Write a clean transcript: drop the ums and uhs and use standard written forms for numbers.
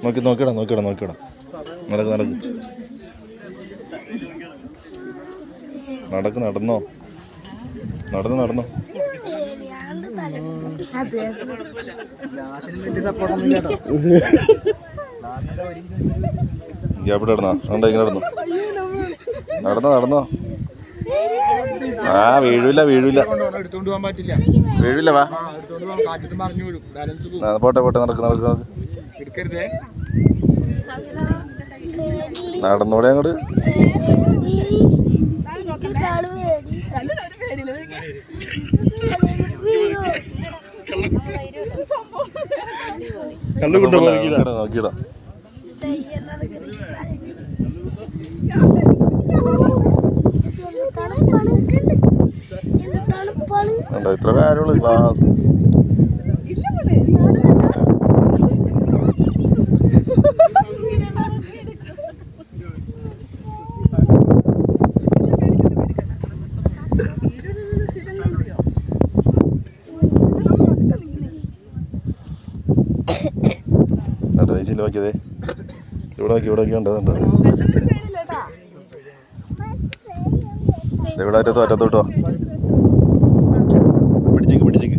നോക്കിടാ നടക്ക് നടന്നോ നടന്നോ ഗ്യാപ്പിട്ട് നടന്നോ അതുകൊണ്ട് ഇങ്ങനെ നടന്നോ ആ വീഴൂല വാ പോട്ടെ നടക്ക് നടന്നോടെ അങ്ങോട്ട് നോക്കിയിടാ ഇത്ര കാര്യമുള്ളൂ ക്ലാസ് നോക്കിയതേ ഇവിടെ ഉണ്ടോ ഇവിടെ അറ്റത്തോട്ടോ പിടിച്ചേക്ക്